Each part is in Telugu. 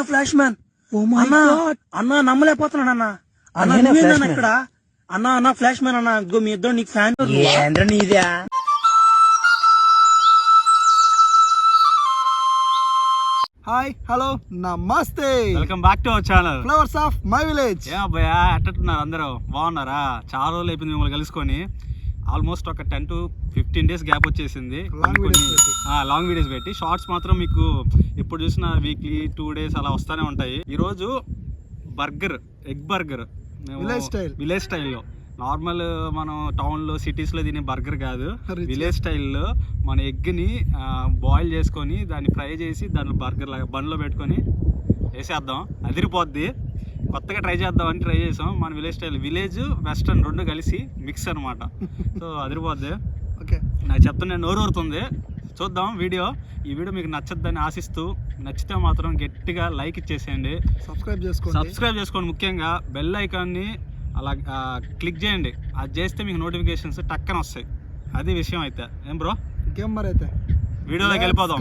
ఫ్లాష్ మ్యాన్ అన్నా నమ్మలేకపోతున్నాడు అన్న ఇక్కడ అన్న ఫ్లాష్ మ్యాన్ అన్న మీ ఇద్దరు నీకు ఫ్యాన్ నీదే. హాయ్ హలో నమస్తే, welcome back to our channel flowers of my village. ఏ అబ్బాయా ఎట్టున్నారు అందరూ బాగున్నారా? చాలా రోజులు అయిపోయింది మిమ్మల్ని కలుసుకొని. ఆల్మోస్ట్ ఒక 10 to 15 days గ్యాప్ వచ్చేసింది. లాంగ్ వీడియోస్ పెట్టి షార్ట్స్ మాత్రం మీకు ఎప్పుడు చూసినా వీక్లీ 2 days అలా వస్తూనే ఉంటాయి. ఈరోజు బర్గర్, ఎగ్ బర్గర్ విలేజ్ స్టైల్లో, నార్మల్ మనం టౌన్లో సిటీస్లో తినే బర్గర్ కాదు, విలేజ్ స్టైల్లో మన ఎగ్ని బాయిల్ చేసుకొని దాన్ని ఫ్రై చేసి దాంట్లో బర్గర్ లాగా బండ్లో పెట్టుకొని వేసేద్దాం. అదిరిపోద్ది. కొత్తగా ట్రై చేద్దామని ట్రై చేసాం. మన విలేజ్ స్టైల్, విలేజ్ వెస్టర్న్ రెండు కలిసి మిక్స్ అనమాట. సో అదిరిపోద్ది. ఓకే, నాకు చెప్తున్నా నోరు ఊరుతుంది. చూద్దాం వీడియో. ఈ వీడియో మీకు నచ్చద్దని ఆశిస్తూ, నచ్చితే మాత్రం గట్టిగా లైక్ ఇచ్చేసేయండి, సబ్స్క్రైబ్ చేసుకోండి. ముఖ్యంగా బెల్ ఐకాన్ని అలా క్లిక్ చేయండి. అది చేస్తే మీకు నోటిఫికేషన్స్ టక్కన వస్తాయి. అది విషయం. అయితే ఏం బ్రో, అయితే వీడియోలోకి వెళ్ళిపోదాం.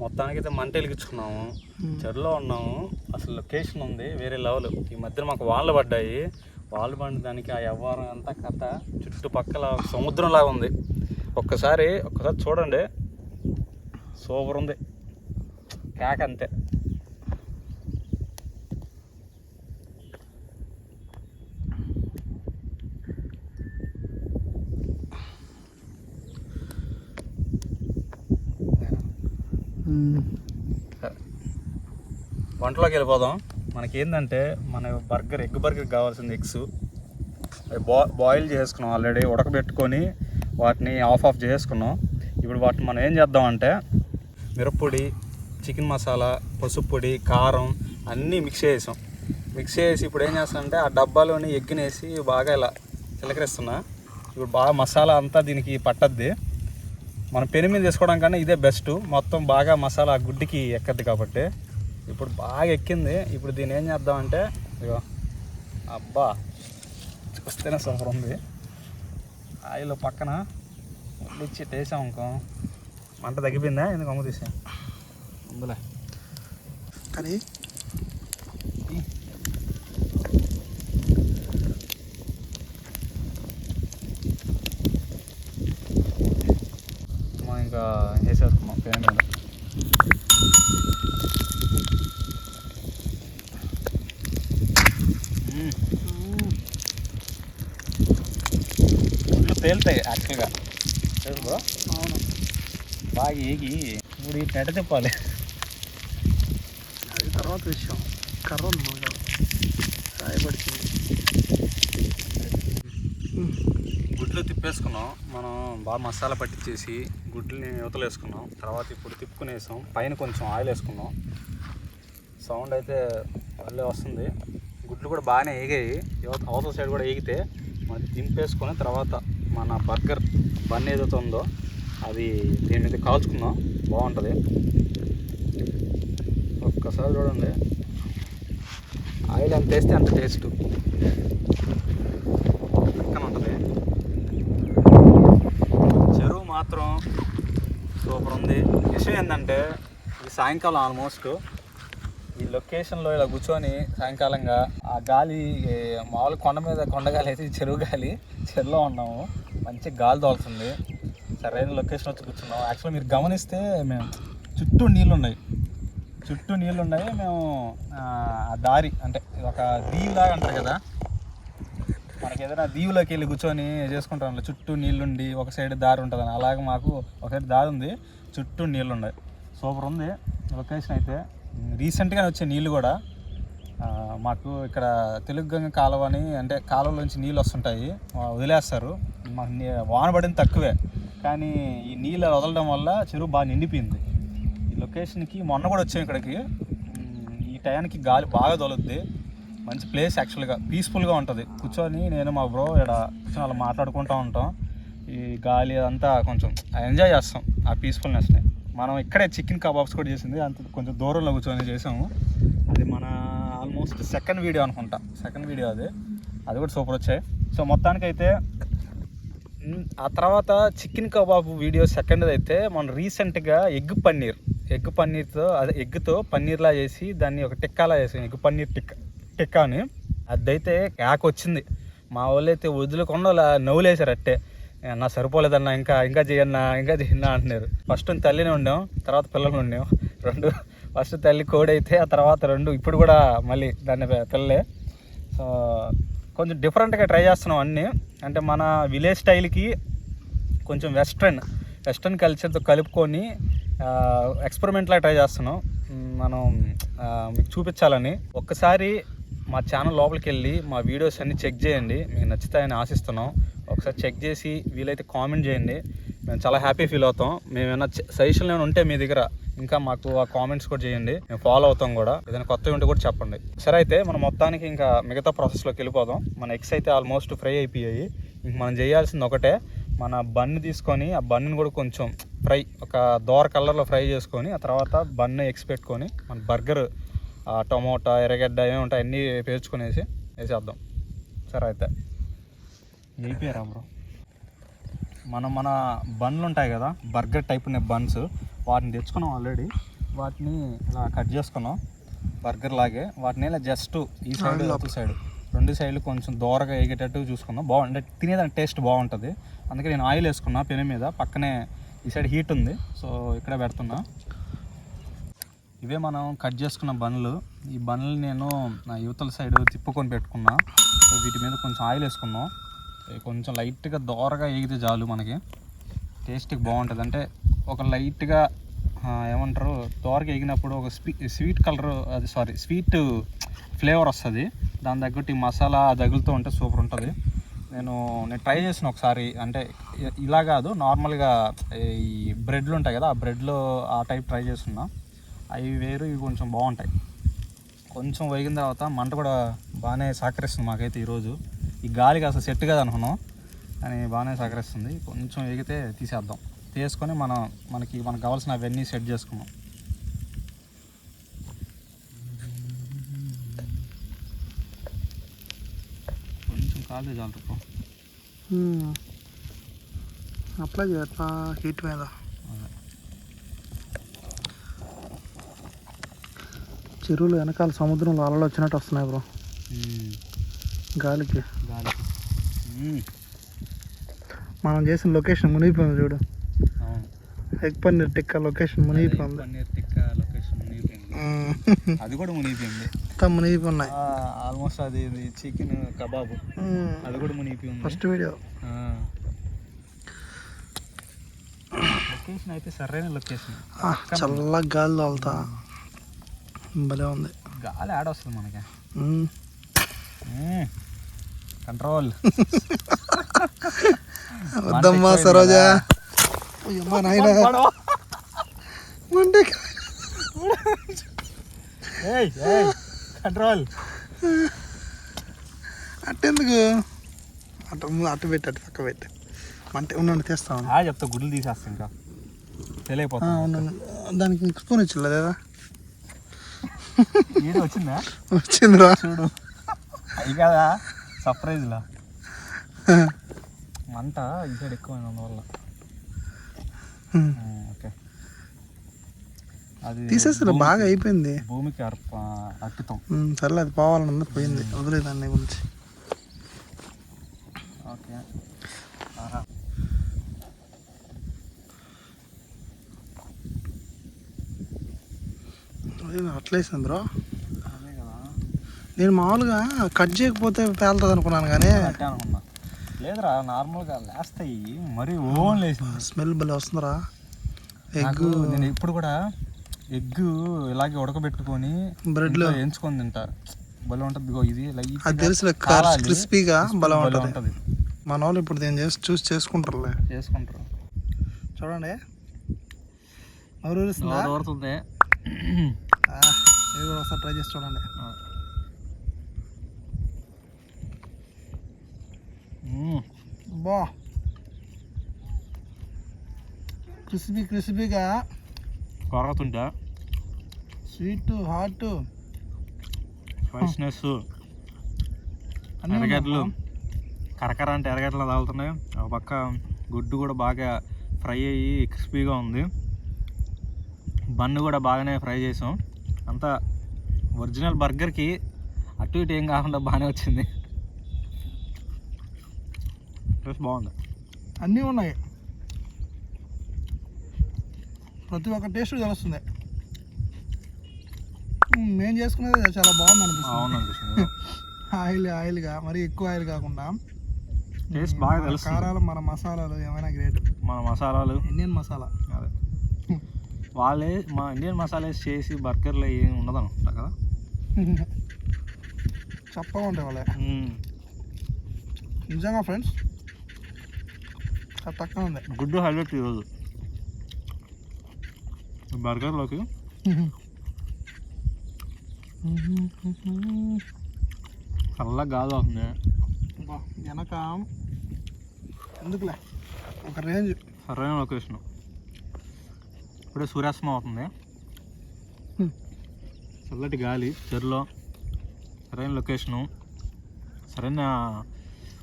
మొత్తానికైతే మంట వెలిగించుకున్నాము, చెరువులో ఉన్నాము. అసలు లొకేషన్ ఉంది వేరే లెవెల్. ఈ మధ్యన మాకు వానలు పడ్డాయి. వానలు పడిన దానికి ఆ వ్యవహారం అంతా కథ చుట్టుపక్కల సముద్రం లాగా ఉంది. ఒక్కసారి చూడండి, సూపర్ ఉంది. కేక అంతే. వంటలోకి వెళ్ళిపోదాం. మనకేంటంటే మన బర్గర్, ఎగ్ బర్గర్ కావాల్సింది ఎగ్స్ అవి బాయిల్ చేసుకున్నాం ఆల్రెడీ, ఉడకబెట్టుకొని వాటిని ఆఫ్ చేసుకున్నాం. ఇప్పుడు వాటిని మనం ఏం చేద్దామంటే మిరప్పొడి, చికెన్ మసాలా, పసుపు పొడి, కారం అన్నీ మిక్స్ చేసి ఇప్పుడు ఏం చేస్తానంటే ఆ డబ్బాలోని ఎగ్ని వేసి బాగా ఇలా చిలకరిస్తున్నా. ఇప్పుడు బాగా మసాలా అంతా దీనికి పట్టద్ది. మనం పెను మీద తీసుకోవడం కన్నా ఇదే బెస్ట్. మొత్తం బాగా మసాలా గుడ్డికి ఎక్కద్ది కాబట్టి ఇప్పుడు బాగా ఎక్కింది. ఇప్పుడు దీన్ని ఏం చేద్దామంటే, ఇగో అబ్బా చూస్తేనే సూపర్ ఉంది. ఆయిల్ పక్కన ఇచ్చి వేసాం ఇంకో మంట తగ్గిపోయిందా? ఎందుకు అమ్మ తీసా అందులే. కానీ ఇంకా వేసేసుకున్నాం పెను మీద. గుడ్లు పేలుతాయి యాక్చువల్గా, తెలుసు. అవును, బాగా ఏగి ఇప్పుడు ఈ నెట తిప్పాలి. అది తర్వాత విషయం. కర్ర సాయపడుతుంది. గుడ్లు తిప్పేసుకున్నాం మనం. బాగా మసాలా పట్టించేసి గుడ్లని యువతలు వేసుకున్నాం. తర్వాత ఇప్పుడు తిప్పుకునేసాం. పైన కొంచెం ఆయిల్ వేసుకున్నాం. సౌండ్ అయితే వల్లే వస్తుంది. గుడ్లు కూడా బాగానే ఏగాయి. అవతల సైడ్ కూడా ఏగితే మనం దింపేసుకొని తర్వాత మన బర్గర్ బన్ ఏదైతే ఉందో అది దీని మీద కాల్చుకుందాం. బాగుంటుంది. ఒక్కసారి చూడండి, ఆయిల్ ఎంత వేస్తే అంత టేస్ట్ పక్కన ఉంటుంది. చెరువు మాత్రం సూపర్ ఉంది. విషయం ఏంటంటే ఇది సాయంకాలం ఆల్మోస్ట్ ఈ లొకేషన్లో ఇలా కూర్చొని సాయంకాలంగా ఆ గాలి, మామూలు కొండగాలి అయితే చెరువు గాలి, చెరువులో ఉన్నాము. మంచి గాలి తోలుతుంది. సరైన లొకేషన్ వచ్చి కూర్చున్నాం. యాక్చువల్గా మీరు గమనిస్తే మేము చుట్టూ నీళ్ళు ఉన్నాయి. మేము ఆ దారి అంటే ఒక దీవులాగా అంటారు కదా, మనకి ఏదైనా దీవులోకి వెళ్ళి కూర్చొని చేసుకుంటాం. చుట్టూ నీళ్ళుండి ఒక సైడ్ దారి ఉంటుందని, అలాగే మాకు ఒక సైడ్ దారి ఉంది, చుట్టూ నీళ్ళు ఉన్నాయి. సూపర్ ఉంది లొకేషన్ అయితే. రీసెంట్గా వచ్చే నీళ్ళు కూడా మాకు ఇక్కడ తెలుగు గంగ కాలువ అని, అంటే కాలువలోంచి నీళ్ళు వస్తుంటాయి, వదిలేస్తారు. మాకు వాన పడింది తక్కువే, కానీ ఈ నీళ్ళు వదలడం వల్ల చెరువు బాగా నిండిపోయింది. ఈ లొకేషన్కి మొన్న కూడా వచ్చాం ఇక్కడికి. ఈ టైంకి గాలి బాగా తోలుద్ది. మంచి ప్లేస్ యాక్చువల్గా, పీస్ఫుల్గా ఉంటుంది. కూర్చొని నేను మా బ్రో ఇక్కడ కూర్చొని అలా మాట్లాడుకుంటూ ఉంటాం. ఈ గాలి అంతా కొంచెం ఎంజాయ్ చేస్తాం ఆ పీస్ఫుల్నెస్ని. మనం ఇక్కడే చికెన్ కబాబ్స్ కూడా చేసింది, అంత కొంచెం దూరంలో కూర్చొని చేసాము. అది మన ఆల్మోస్ట్ సెకండ్ వీడియో అనుకుంటా, అది కూడా సూపర్ వచ్చాయి. సో మొత్తానికైతే ఆ తర్వాత చికెన్ కబాబ్ వీడియో సెకండ్ అయితే మనం రీసెంట్గా ఎగ్ పన్నీర్తో అదే ఎగ్తో పన్నీర్లా చేసి దాన్ని ఒక టిక్కాలా చేసాం, ఎగ్ పన్నీర్ టిక్కా అని. అదైతే క్యాక్ వచ్చింది. మా వాళ్ళు అయితే వదులుకుండా నవ్వులేసారు అట్టే, నా సరిపోలేదన్నా ఇంకా చేయన్నా అంటున్నారు. ఫస్ట్ తల్లిని వండాం, తర్వాత పిల్లల్ని వండాం రెండు. ఫస్ట్ తల్లి కోడి అయితే, ఆ తర్వాత రెండు ఇప్పుడు కూడా మళ్ళీ దాన్ని పిల్లలే. సో కొంచెం డిఫరెంట్గా ట్రై చేస్తున్నాం అన్నీ. అంటే మన విలేజ్ స్టైల్కి కొంచెం వెస్ట్రన్ కల్చర్తో కలుపుకొని ఎక్స్పెరిమెంట్లా ట్రై చేస్తున్నాం మనం మీకు చూపించాలని. ఒక్కసారి మా ఛానల్ లోపలికి వెళ్ళి మా వీడియోస్ అన్నీ చెక్ చేయండి, మీకు నచ్చుతాయని ఆశిస్తున్నాం. ఒకసారి చెక్ చేసి వీలైతే కామెంట్ చేయండి, మేము చాలా హ్యాపీ ఫీల్ అవుతాం. మేము ఏమైనా సజెషన్లు ఏమైనా ఉంటే మీ దగ్గర ఇంకా మాకు ఆ కామెంట్స్ కూడా చేయండి, మేము ఫాలో అవుతాం కూడా. ఏదైనా కొత్తవి ఉంటే కూడా చెప్పండి. సరే అయితే మనం మొత్తానికి ఇంకా మిగతా ప్రాసెస్లోకి వెళ్ళిపోదాం. మన ఎగ్స్ అయితే ఆల్మోస్ట్ ఫ్రై అయిపోయాయి. ఇంక మనం చేయాల్సింది ఒకటే, మన బన్ను తీసుకొని ఆ బన్నుని కూడా కొంచెం ఫ్రై, ఒక దోర కలర్లో ఫ్రై చేసుకొని, ఆ తర్వాత బన్ను ఎగ్స్ పెట్టుకొని మన బర్గర్ టమోటా ఎర్రగడ్డ ఏమి ఉంటాయి అన్నీ పేర్చుకునేసి వేసేద్దాం. సరే అయితే అయిపోయారా బ్రో. మన బన్నులు ఉంటాయి కదా, బర్గర్ టైప్ ఉన్న బన్స్, వాటిని తెచ్చుకున్నాం ఆల్రెడీ. వాటిని ఇలా కట్ చేసుకున్నాం బర్గర్ లాగే. వాటిని ఇలా జస్ట్ ఈ సైడ్ అటు సైడ్ రెండు సైడ్లు కొంచెం దోరగా వేగేటట్టు చూసుకున్నాం. బాగుంటే తినేదానికి టేస్ట్ బాగుంటుంది. అందుకే నేను ఆయిల్ వేసుకున్నా పెనం మీద, పక్కనే ఈ సైడ్ హీట్ ఉంది, సో ఇక్కడ పెడుతున్నా. ఇవే మనం కట్ చేసుకున్న బన్నులు. ఈ బన్నులు నేను నా యువతల సైడ్ తిప్పుకొని పెట్టుకున్నా. సో వీటి మీద కొంచెం ఆయిల్ వేసుకున్నాం. కొంచెం లైట్గా దోరగా వేగితే చాలు, మనకి టేస్ట్కి బాగుంటుంది. అంటే ఒక లైట్గా ఏమంటారు, దోరగా వేగినప్పుడు ఒక స్వీట్ కలర్, స్వీట్ ఫ్లేవర్ వస్తుంది. దాని తగ్గట్టు ఈ మసాలా తగులుతూ ఉంటే సూపర్ ఉంటుంది. నేను ట్రై చేసిన ఒకసారి, అంటే ఇలా కాదు, నార్మల్గా ఈ బ్రెడ్లు ఉంటాయి కదా, ఆ బ్రెడ్లో ఆ టైప్ ట్రై చేస్తున్నా. అవి వేరు, ఇవి కొంచెం బాగుంటాయి. కొంచెం వేగిన తర్వాత మంట కూడా బాగానే సహకరిస్తుంది మాకైతే ఈరోజు. ఈ గాలికి అసలు సెట్ కాదు అనుకున్నాం, కానీ బాగానే సహకరిస్తుంది. కొంచెం వేగితే తీసేద్దాం. తీసుకొని మనకి కావాల్సిన అవన్నీ సెట్ చేసుకున్నాం. కొంచెం కాదు చాలు అప్లై చేస్తా హీట్ మీద. చెరువులు వెనకాల సముద్రంలో అలలు వచ్చినట్టు వస్తున్నాయి బ్రో, గాలికి. మనం చేసిన లొకేషన్ మునిగిపోయింది చూడు. ఎగ్ పన్నీర్ టిక్కా లొకేషన్ మునిగిపోయింది. అది కూడా మునిగిపోయింది, మొత్తం మునిగిపోయినాయి ఆల్మోస్ట్. అది చికెన్ కబాబ్ అది కూడా మునిగిపోయింది. ఫస్ట్ వీడియో లొకేషన్ అయితే సరైన లొకేషన్. చల్లగా గాలి తోలుతా భలే ఉంది. గాలి ఆడొస్తుంది మనకి, కంట్రోల్. వద్దమ్మా సరోజా, నాయన కంట్రోల్. అట్టెందుకు, అటు పెట్టి అటు పక్క పెట్టి అంటే ఉన్నాను తీస్తాను. చెప్తా, గుడ్లు తీసేస్తా ఇంకా తెలియపోతా. దానికి ఇంక స్పూన్ ఇచ్చిలేదా? వచ్చిందిరా చూడు, అది కదా సర్ప్రైజ్లా. మంట ఈ సైడ్ ఎక్కువైంది అందువల్ల. ఓకే, అది తీసేసారు, బాగా అయిపోయింది. భూమికి అట్టుతాం. సర్లే, అది పోవాలన్నది పోయింది, వదిలేదాన్ని గురించి. ఓకే, అట్లేసింది బ్రో. నేను మామూలుగా కట్ చేయకపోతే పేలుతుంది అనుకున్నాను, కానీ అనుకున్నా లేదురా, నార్మల్గా లేస్తాయి. మరి ఓన్ లేసింది, స్మెల్ భలే వస్తుందిరా. ఎగ్ నేను ఇప్పుడు కూడా ఎగ్ ఇలాగే ఉడకబెట్టుకొని బ్రెడ్లో ఎంచుకొని తింటా, భలే ఉంటుంది. ఇది అది తెలుసు, క్రిస్పీగా భలే ఉంటుంది. మన వాళ్ళు ఇప్పుడు దీన్ని చూసి చేసుకుంటారు. చూడండి, ఊరుతుంది. మీరు కూడా ఒకసారి ట్రై చేసి చూడండి. బా క్రిస్పీగా కొరతుంటా, స్వీట్ హాట్ ఫ్రెష్నెస్, ఎర్రగడ్డలు కరకర అంటే ఎరగట్లా తాగుతున్నాయి. ఒక పక్క గుడ్డు కూడా బాగా ఫ్రై అయ్యి క్రిస్పీగా ఉంది. బన్ను కూడా బాగానే ఫ్రై చేసాం. అంతా ఒరిజినల్ బర్గర్కి అటు ఇటు ఏం కాకుండా బాగానే వచ్చింది. టేస్ట్ బాగుంది. అన్నీ ఉన్నాయి, ప్రతి ఒక్క టేస్ట్ తెలుస్తుంది. మేము చేసుకునేది చాలా బాగుంది అనిపిస్తుంది. ఆయిల్గా మరి ఎక్కువ ఆయిల్ కాకుండా టేస్ట్ బాగా తెలుస్తుంది. కారాలు మన మసాలాలు ఏమైనా గ్రేట్. మన మసాలాలు ఇండియన్ మసాలా అదే వాళ్ళే మా ఇండియన్ మసాలాస్ చేసి బర్గర్లో ఏమి ఉండదు అనుకుంటా కదా. చప్పగా ఉంటాయి వాళ్ళే నిజంగా ఫ్రెండ్స్. తక్కువ ఉంది. గుడ్డు హైలైట్ ఈరోజు బర్గర్లోకి. చల్లగా గాలి అవుతుంది వెనక, ఎందుకులే ఒక రేంజ్. సరైన లొకేషన్. ఇప్పుడే సూర్యాస్తమం అవుతుంది, చల్లటి గాలి, చెరులో సరైన లొకేషను, సరైన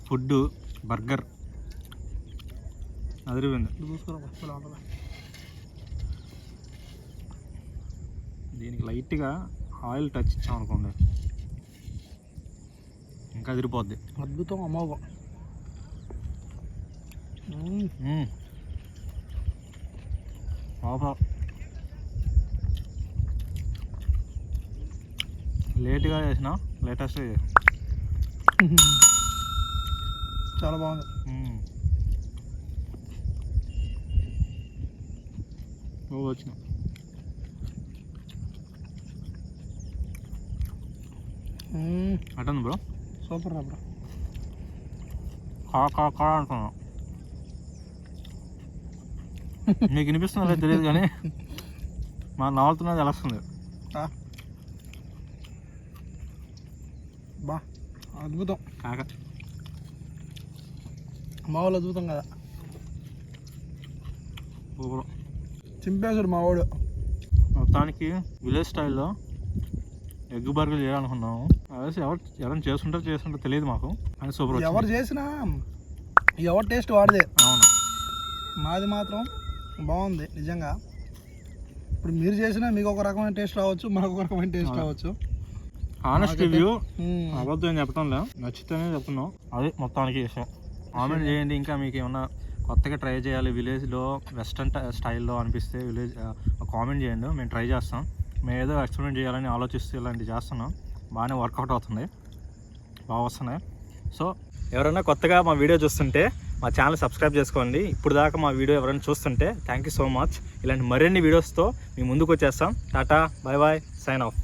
ఫుడ్, బర్గర్ అదిరిపోయింది. దీనికి లైట్గా ఆయిల్ టచ్ ఇచ్చామనుకోండి ఇంకా అదిరిపోద్ది. అద్భుతం, అమోఘం. లేట్గా చేసిన లేటెస్ట్ చాలా బాగుంది. వచ్చిన అటంది బ్రో, సూపర్ రా బ్రో. కా అంటున్నా. మీకు వినిపిస్తుందో లేదో తెలియదు కానీ మా నవ్వుతున్నది తెలుస్తుంది. బా అద్భుతం. కాక మావాళ్ళు అద్భుతం కదా. బ్రో చింపేశాడు మావాడు. మొత్తానికి విలేజ్ స్టైల్లో ఎగ్ బర్గర్ చేయాలనుకున్నాము. అదే ఎవరైనా చేస్తుంటారో తెలియదు మాకు. అని సూపర్. ఎవరు చేసినా ఎవరి టేస్ట్ వాడిదే. అవును, మాది మాత్రం బాగుంది నిజంగా. ఇప్పుడు మీరు చేసినా మీకు ఒక రకమైన టేస్ట్ రావచ్చు, మాకు ఒక రకమైన టేస్ట్ రావచ్చు. ఆనెస్ట్ రివ్యూ, అబద్ధం ఏం చెప్పడంలే, నచ్చితేనే చెప్తున్నాం. అది మొత్తానికి విషయం. కామెంట్ చేయండి, ఇంకా మీకు ఏమన్నా కొత్తగా ట్రై చేయాలి విలేజ్లో వెస్ట్రన్ స్టైల్లో అనిపిస్తే కామెంట్ చేయండి, మేము ట్రై చేస్తాం. మేము ఏదో ఎక్స్పెరిమెంట్ చేయాలని ఆలోచిస్తూ ఇలాంటివి చేస్తున్నాం. బాగానే వర్కౌట్ అవుతుంది, బాగా వస్తున్నాయి. సో ఎవరైనా కొత్తగా మా వీడియో చూస్తుంటే మా ఛానల్ సబ్స్క్రైబ్ చేసుకోండి. ఇప్పుడు దాకా మా వీడియో ఎవరైనా చూస్తుంటే థ్యాంక్ యూ సో మచ్. ఇలాంటి మరిన్ని వీడియోస్తో మీ ముందుకు వచ్చేస్తాం. Tata, bye bye, sign of.